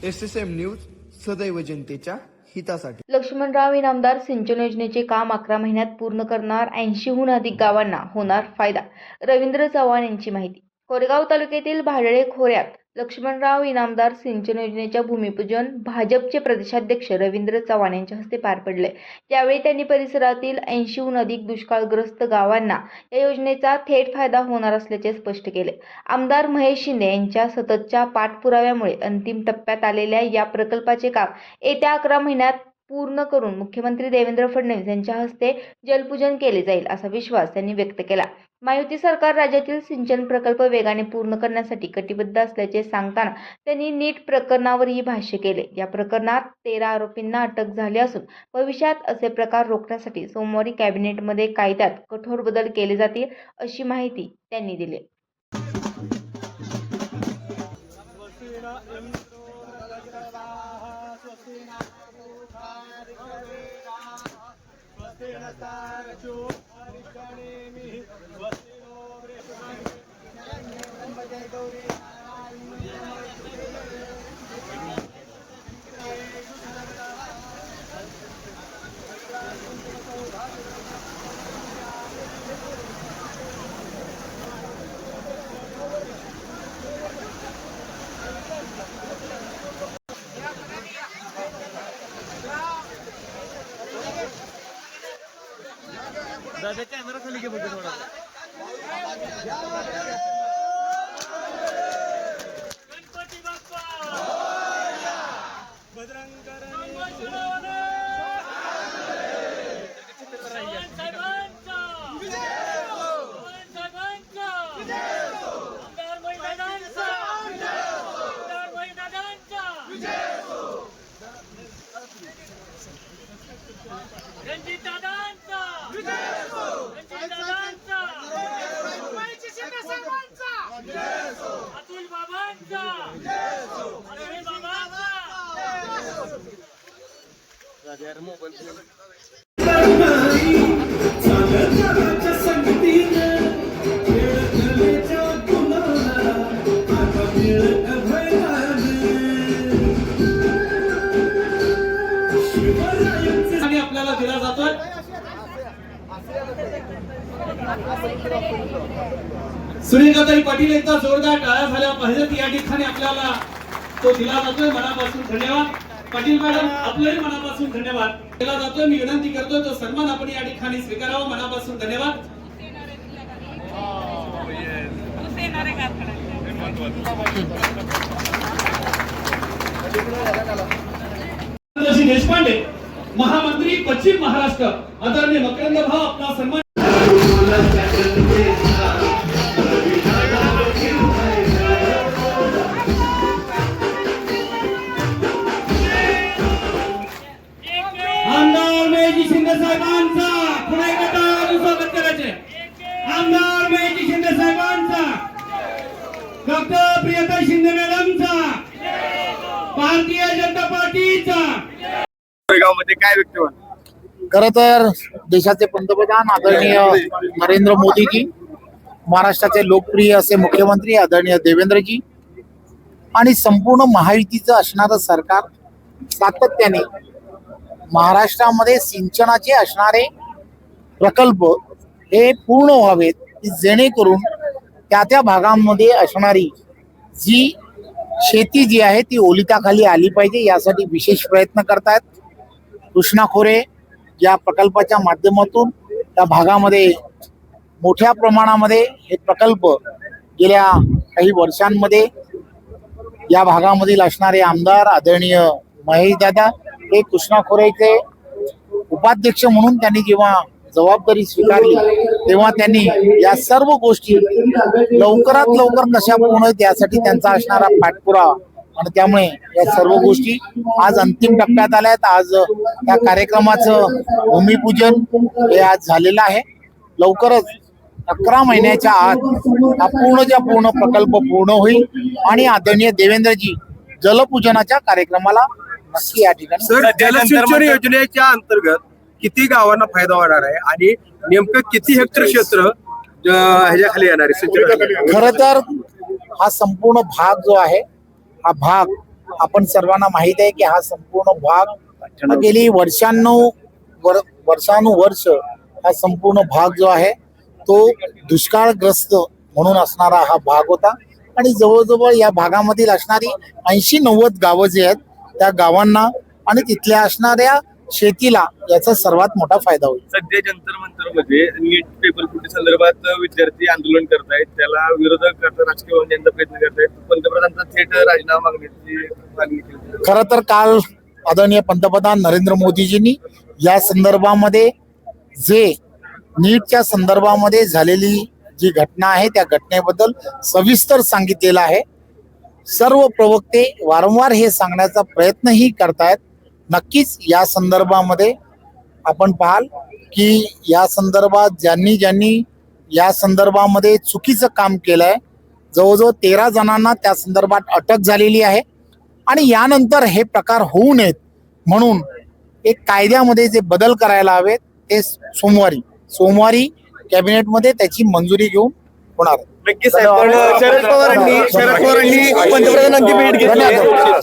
SSM news सदैव जनतेच्या हितासाठी। लक्ष्मणराव इनामदार सिंचन योजनेचे काम 11 महिन्यात पूर्ण करणार 80हून अधिक गावांना होणार फायदा। रवींद्र चव्हाण यांची माहिती। कोरेगाव तालुक्यातील भाडळे खोऱ्यात लक्ष्मणराव इनामदार सिंचन योजनेच्या भूमिपूजन भाजपचे प्रदेशाध्यक्ष रवींद्र चव्हाण यांच्या हस्ते पार पडले। यावेळी त्यांनी परिसरातील 80हून अधिक दुष्काळग्रस्त गावांना या योजनेचा थेट फायदा होणार असल्याचे स्पष्ट केले। आमदार महेश शिंदे यांच्या सततच्या पाठपुराव्यामुळे अंतिम टप्प्यात आलेल्या या प्रकल्पाचे काम येत्या 11 महिन्यात पूर्ण करून मुख्यमंत्री देवेंद्र फडणवीस यांच्या हस्ते जलपूजन केले जाईल असा विश्वास त्यांनी व्यक्त केला। महायुती सरकार राज्यातील सिंचन प्रकल्प वेगाने पूर्ण करण्यासाठी कटिबद्ध असल्याचे सांगताना त्यांनी नीट प्रकरणावरही भाष्य केले। या प्रकरणात 13 आरोपींना अटक झाली असून भविष्यात असे प्रकार रोखण्यासाठी सोमवारी कॅबिनेटमध्ये कायद्यात कठोर बदल केले जातील अशी माहिती त्यांनी दिली। दादा कॅमेरा खाली घे बघ थोडा। गणपती बाप्पा बजरंग रणजित दादांचा अतुल बाबांचा अतुल बाबांचा आपल्याला दिला जातोय। सुनीलताई पाटील एकदा जोरदार टाळ्या झाल्या पाहिजेत या ठिकाणी आपल्याला तो दिला जातोय। मनापासून धन्यवाद पाटील मॅडम, आपल्याही मनापासून धन्यवाद दिला जातोय। मी विनंती करतोय तो सन्मान आपण या ठिकाणी स्वीकारावा। मनापासून धन्यवाद। देशपांडे महामंत्री पश्चिम महाराष्ट्र आदरणीय मकरंद भाऊ आपला सन्मान। आमदार महेश शिंदे साहेबांचा पुणे गटावर स्वागत करायचे। आमदार महेश शिंदे साहेबांचा, डॉक्टर प्रियता शिंदे मॅडमचा, भारतीय जनता पार्टीचा। मध्ये काय व्यक्त होणार? खरं तर देशाचे पंतप्रधान आदरणीय नरेंद्र मोदीजी, महाराष्ट्राचे लोकप्रिय असे मुख्यमंत्री आदरणीय देवेंद्रजी आणि संपूर्ण महायुतीचं असणारं सरकार सातत्याने महाराष्ट्रामध्ये सिंचनाचे असणारे प्रकल्प हे पूर्ण व्हावेत, जेणेकरून त्या त्या भागांमध्ये असणारी जी शेती जी आहे ती ओलिताखाली आली पाहिजे, यासाठी विशेष प्रयत्न करतायत। कृष्णा खोरे या प्रकल्पाच्या माध्यमातून त्या भागामध्ये मोठ्या प्रमाणामध्ये हे प्रकल्प गेल्या काही वर्षांमध्ये या भागामधील असणारे आमदार आदरणीय महेश दादा हे कृष्णा खोरेचे उपाध्यक्ष म्हणून त्यांनी जेव्हा जबाबदारी स्वीकारली तेव्हा त्यांनी या सर्व गोष्टी लवकरात लवकर कशा पूर्ण यासाठी त्यांचा असणारा पाठपुरावा आणि त्यामुळे या सर्व गोष्टी आज अंतिम टप्प्यात आल्या आहेत। आज त्या कार्यक्रमाचं भूमिपूजन हे आज झालेलं आहे। लवकरच 11 महिन्याच्या आत हा पूर्ण प्रकल्प पूर्ण होईल आणि आदरणीय देवेंद्रजी जलपूजनाच्या कार्यक्रमाला नक्की या ठिकाणी। सर, जलसिंचन योजनेच्या अंतर्गत किती गावांना फायदा होणार आहे आणि नेमकं किती हेक्टर क्षेत्र ह्याच्या खाली येणार आहे? खरं तर हा संपूर्ण भाग जो आहे हा भाग आपण सर्वांना माहित आहे की हा संपूर्ण भाग गेली वर्षानुवर्ष हा संपूर्ण भाग जो आहे तो दुष्काळग्रस्त म्हणून असणारा हा भाग होता आणि जवळजवळ या भागामधील असणारी 80-90 गावं जी आहेत त्या गावांना आणि तिथल्या असणाऱ्या शेतीला याचा सर्वात मोठा फायदा होईल. सध्या जंतर मंतर मध्ये नीट पेपर फुटी संदर्भात विद्यार्थी आंदोलन करतायत, त्याला विरोधक राजकीय वाहिन्यांचा प्रयत्न करतायत. पंतप्रधानांचा थेट राजीनामा मागण्याची मागणी केली. खरं तर काल आदरणीय पंतप्रधान नरेंद्र मोदीजींनी या संदर्भामध्ये जे नीटच्या संदर्भामध्ये झालेली जी घटना आहे त्या घटनेबद्दल सविस्तर सांगितलेलं आहे. सर्व प्रवक्ते वारंवार हे सांगण्याचा प्रयत्नही करतायत. नक्कीच या संदर्भामध्ये आपण पाहाल की या संदर्भात ज्यांनी या संदर्भामध्ये चुकीचं काम केलंय जवळजवळ 13 जणांना त्या संदर्भात अटक झालेली आहे आणि यानंतर हे प्रकार होऊ नयेत म्हणून एक कायद्यामध्ये जे बदल करायला हवेत ते सोमवारी कॅबिनेटमध्ये त्याची मंजुरी घेऊन होणार. नक्कीच साहेब, पण शरद पवारांनी पंतप्रधानांची भेट घेतली.